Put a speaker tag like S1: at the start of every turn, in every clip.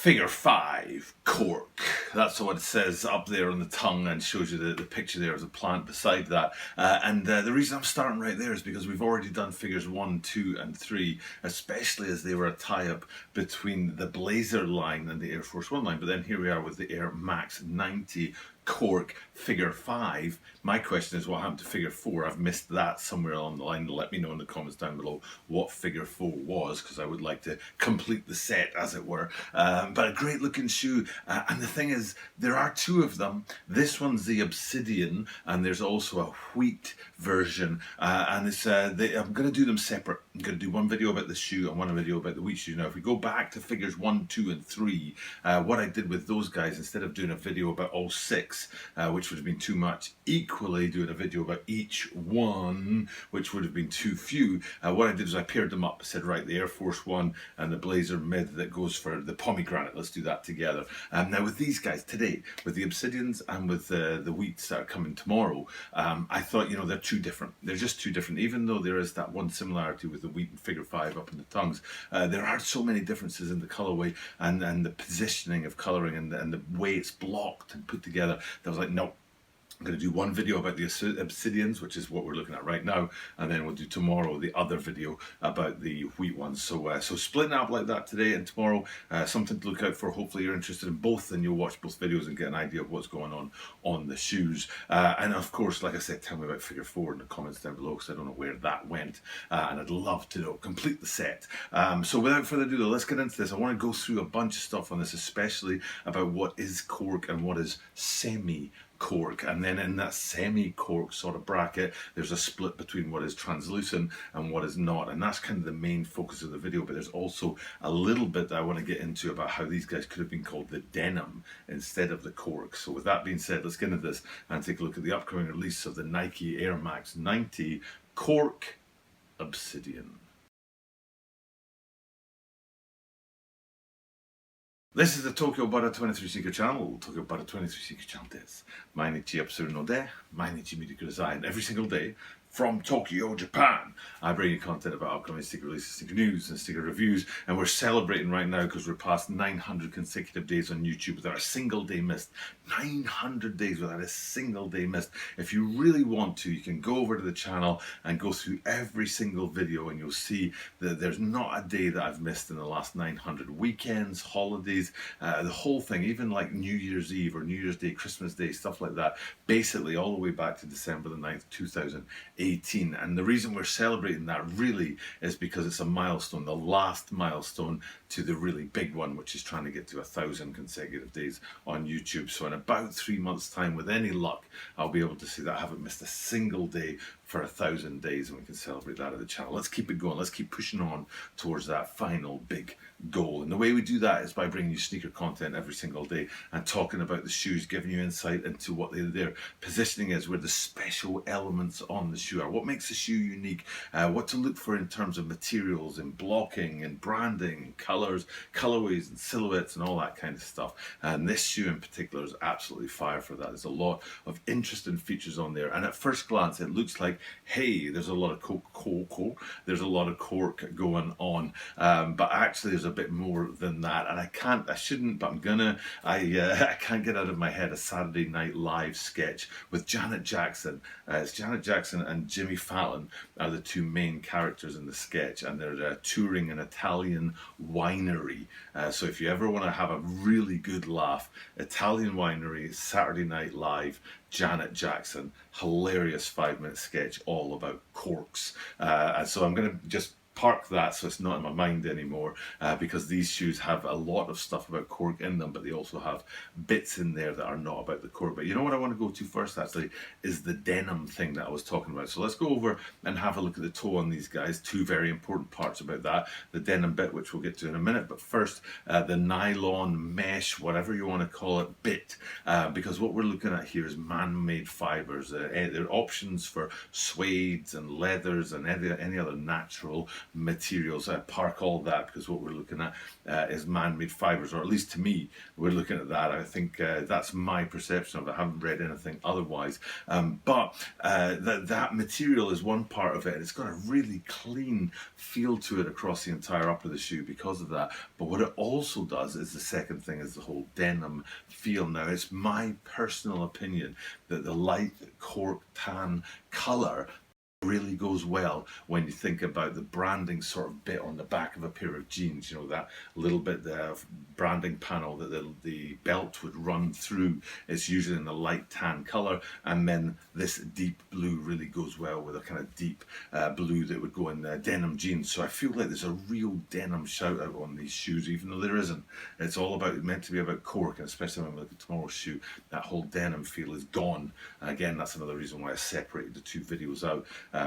S1: Figure 5, cork. That's what it says up there on the tongue and shows you the picture there of the plant beside that. The reason I'm starting right there is because we've already done figures 1, 2 and 3, especially as they were a tie-up between the Blazer line and the Air Force One line. But then here we are with the Air Max 90 cork figure 5. My question is, what happened to figure 4? I've missed that somewhere along the line. Let me know in the comments down below what figure 4 was, because I would like to complete the set, as it were. But a great looking shoe, and the thing is, there are two of them. This one's the Obsidian, and there's also a wheat version, and it's I'm going to do them separate. I'm going to do one video about the shoe and one video about the wheat shoe. Now, if we go back to figures 1, 2 and 3, what I did with those guys, instead of doing a video about all 6, which would have been too much, equally doing a video about each one, which would have been too few, what I did was I paired them up. I said, right, the Air Force One and the Blazer mid that goes for the pomegranate, let's do that together. Now with these guys today, with the Obsidians and with the wheats that are coming tomorrow, I thought, you know, they're too different. They're just too different. Even though there is that one similarity with the wheat and figure 5 up in the tongues, there are so many differences in the colorway and the positioning of coloring and the way it's blocked and put together. That was like, no, I'm going to do one video about the Obsidians, which is what we're looking at right now, and then we'll do tomorrow the other video about the wheat ones. So splitting up like that today and tomorrow, something to look out for. Hopefully you're interested in both and you'll watch both videos and get an idea of what's going on the shoes. And of course, like I said, tell me about figure 4 in the comments down below, because I don't know where that went, and I'd love to know. Complete the set. So without further ado, let's get into this. I want to go through a bunch of stuff on this, especially about what is cork and what is semi-cork, and then in that semi-cork sort of bracket there's a split between what is translucent and what is not, and that's kind of the main focus of the video. But there's also a little bit that I want to get into about how these guys could have been called the denim instead of the cork. So with that being said, let's get into this and take a look at the upcoming release of the Nike Air Max 90 Cork Obsidian. This is the Tokyo Butter 23 Sneaker Channel. Tokyo Butter 23 Sneaker Channel です。毎日アップするので、毎日見てください。And every single day from Tokyo, Japan, I bring you content about upcoming sneaker releases, sneaker news and sneaker reviews. And we're celebrating right now because we're past 900 consecutive days on YouTube without a single day missed. 900 days without a single day missed. If you really want to, you can go over to the channel and go through every single video, and you'll see that there's not a day that I've missed in the last 900. Weekends, holidays, the whole thing, even like New Year's Eve or New Year's Day, Christmas Day, stuff like that, basically all the way back to December the 9th, 2018. And the reason we're celebrating that really is because it's a milestone, the last milestone to the really big one, which is trying to get to 1,000 consecutive days on YouTube. So in about 3 months' time, with any luck, I'll be able to say that I haven't missed a single day for 1,000 days, and we can celebrate that at the channel. Let's keep it going. Let's keep pushing on towards that final big goal. And the way we do that is by bringing you sneaker content every single day and talking about the shoes, giving you insight into what their positioning is, where the special elements on the shoe are, what makes the shoe unique, what to look for in terms of materials and blocking and branding and colors, colorways and silhouettes and all that kind of stuff. And this shoe in particular is absolutely fire for that. There's a lot of interesting features on there, and at first glance it looks like, hey, there's a lot of there's a lot of cork going on, but actually there's a bit more than that. And I shouldn't, but I'm gonna. I can't get out of my head a Saturday Night Live sketch with Janet Jackson. It's Janet Jackson and Jimmy Fallon are the two main characters in the sketch, and they're touring an Italian winery. So if you ever want to have a really good laugh, Italian winery, Saturday Night Live, Janet Jackson, hilarious 5-minute sketch all about corks. And so I'm going to just park that so it's not in my mind anymore, because these shoes have a lot of stuff about cork in them, but they also have bits in there that are not about the cork. But you know what I want to go to first actually is the denim thing that I was talking about. So let's go over and have a look at the toe on these guys. Two very important parts about that: the denim bit, which we'll get to in a minute, but first the nylon mesh, whatever you want to call it, bit, because what we're looking at here is man-made fibers. There are options for suedes and leathers and any other natural materials. Park all that, because what we're looking at is man-made fibers, or at least to me, we're looking at that. I think that's my perception of it. I haven't read anything otherwise. But that material is one part of it. It's got a really clean feel to it across the entire upper of the shoe because of that. But what it also does is the second thing is the whole denim feel. Now, it's my personal opinion that the light cork tan color really goes well when you think about the branding sort of bit on the back of a pair of jeans, you know, that little bit of branding panel that the belt would run through. It's usually in the light tan color, and then this deep blue really goes well with a kind of deep blue that would go in denim jeans. So I feel like there's a real denim shout out on these shoes, even though there isn't. It's all about, meant to be about cork, and especially when we look at tomorrow's shoe, that whole denim feel is gone. And again, that's another reason why I separated the two videos out.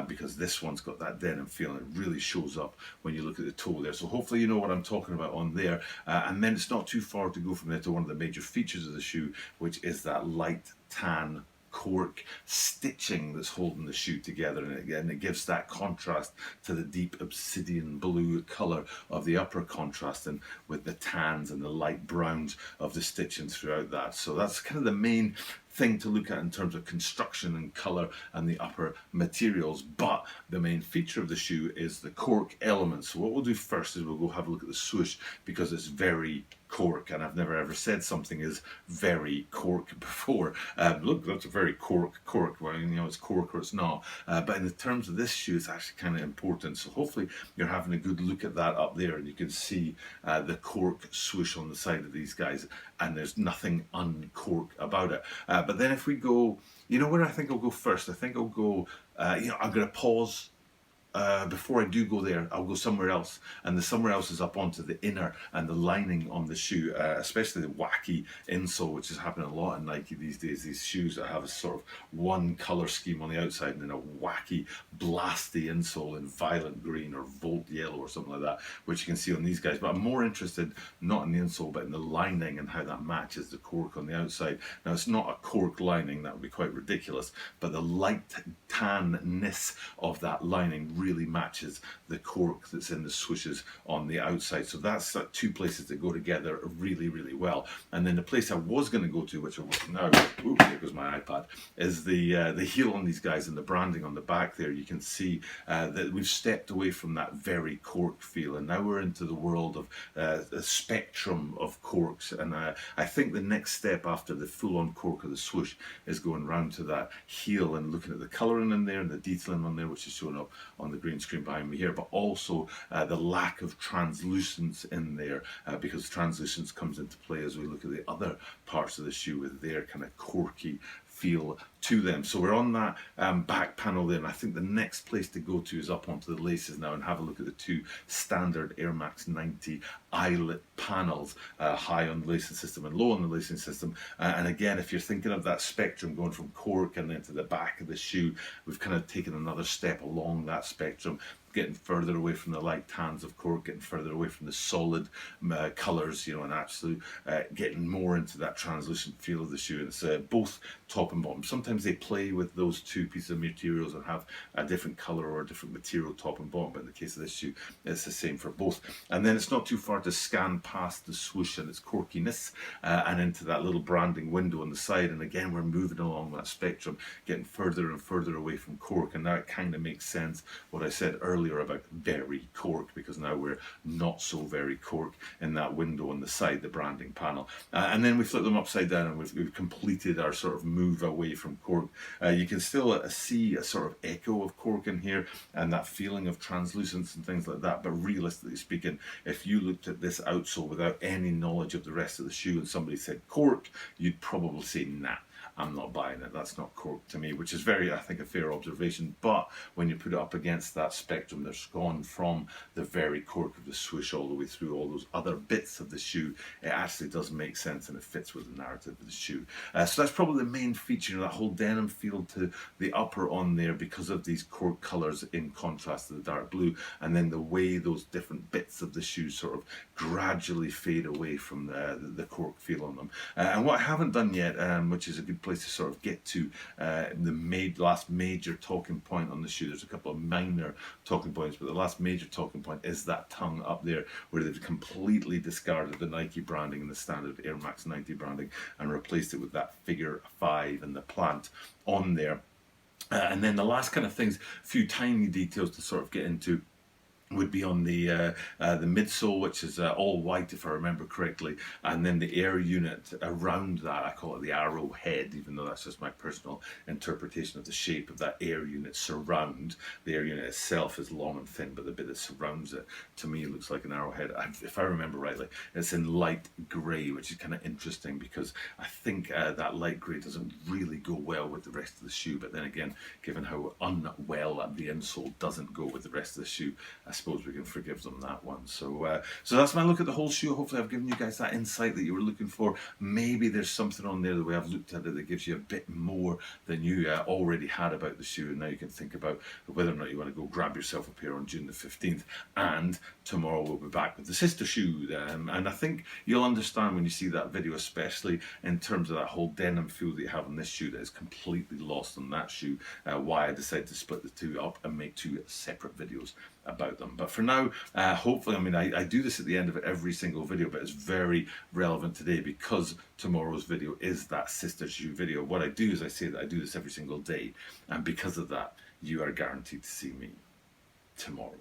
S1: Because this one's got that denim feel, and it really shows up when you look at the toe there. So hopefully you know what I'm talking about on there. And then it's not too far to go from there to one of the major features of the shoe, which is that light tan cork stitching that's holding the shoe together, and again it gives that contrast to the deep obsidian blue color of the upper, contrasting with the tans and the light browns of the stitching throughout that. So that's kind of the main thing to look at in terms of construction and color and the upper materials. But the main feature of the shoe is the cork element. So what we'll do first is we'll go have a look at the swoosh, because it's very cork, and I've never ever said something is very cork before. Look, that's a very cork. Well, you know, it's cork or it's not. But in the terms of this shoe, it's actually kind of important. So hopefully you're having a good look at that up there, and you can see the cork swoosh on the side of these guys, and there's nothing uncork about it. But then if we go, you know where I think I'll go first? I think I'll go, you know, I'm going to pause. Before I do go there, I'll go somewhere else, and the somewhere else is up onto the inner and the lining on the shoe, especially the wacky insole, which is happening a lot in Nike these days. These shoes that have a sort of one color scheme on the outside and then a wacky blasty insole in violet green or volt yellow or something like that, which you can see on these guys. But I'm more interested not in the insole but in the lining and how that matches the cork on the outside. Now, it's not a cork lining, that would be quite ridiculous, but the light tanness of that lining really matches the cork that's in the swooshes on the outside. So that's two places that go together really, really well. And then the place I was going to go to, which I will now, ooh, there goes my iPad, is the heel on these guys and the branding on the back there. You can see that we've stepped away from that very cork feel, and now we're into the world of a spectrum of corks. And I think the next step after the full-on cork of the swoosh is going round to that heel and looking at the colouring in there and the detailing on there, which is showing up on the green screen behind me here, but also the lack of translucence in there, because translucence comes into play as we look at the other parts of the shoe with their kind of corky feel to them. So we're on that back panel there, and I think the next place to go to is up onto the laces now and have a look at the two standard Air Max 90 eyelet panels, high on the lacing system and low on the lacing system. And again, if you're thinking of that spectrum going from cork and then to the back of the shoe, we've kind of taken another step along that spectrum, getting further away from the light tans of cork, getting further away from the solid colours, you know, and actually getting more into that translucent feel of the shoe. And it's both top and bottom. Sometimes they play with those two pieces of materials and have a different colour or a different material top and bottom, but in the case of this shoe, it's the same for both. And then it's not too far to scan past the swoosh and its corkiness and into that little branding window on the side. And again, we're moving along that spectrum, getting further and further away from cork. And now it kind of makes sense what I said earlier about very cork, because now we're not so very cork in that window on the side, the branding panel. And then we flip them upside down and we've completed our sort of move away from cork. You can still see a sort of echo of cork in here and that feeling of translucence and things like that, but realistically speaking, if you looked at this outsole without any knowledge of the rest of the shoe and somebody said cork, you'd probably say nah, I'm not buying it, that's not cork to me, which is very, I think, a fair observation. But when you put it up against that spectrum that's gone from the very cork of the swoosh all the way through all those other bits of the shoe, it actually does make sense and it fits with the narrative of the shoe. So that's probably the main feature, that whole denim feel to the upper on there because of these cork colours in contrast to the dark blue, and then the way those different bits of the shoe sort of gradually fade away from the cork feel on them. And what I haven't done yet, which is a good place to sort of get to the last major talking point on the shoe. There's a couple of minor talking points, but the last major talking point is that tongue up there, where they've completely discarded the Nike branding and the standard Air Max 90 branding and replaced it with that figure 5 and the plant on there. And then the last kind of things, a few tiny details to sort of get into, would be on the midsole, which is all white if I remember correctly, and then the air unit around that. I call it the arrow head, even though that's just my personal interpretation of the shape of that air unit surround. The air unit itself is long and thin, but the bit that surrounds it, to me, looks like an arrowhead. If I remember rightly, it's in light grey, which is kind of interesting because I think that light grey doesn't really go well with the rest of the shoe. But then again, given how unwell the insole doesn't go with the rest of the shoe, I suppose we can forgive them that one. So that's my look at the whole shoe. Hopefully I've given you guys that insight that you were looking for. Maybe there's something on there, the way I've looked at it, that gives you a bit more than you already had about the shoe, and now you can think about whether or not you want to go grab yourself a pair on June the 15th. And tomorrow we'll be back with the sister shoe, and I think you'll understand when you see that video, especially in terms of that whole denim feel that you have on this shoe that is completely lost on that shoe, why I decided to split the two up and make two separate videos about them. But for now, hopefully, I mean, I do this at the end of every single video, but it's very relevant today because tomorrow's video is that sister shoe video. What I do is I say that I do this every single day, and because of that, you are guaranteed to see me tomorrow.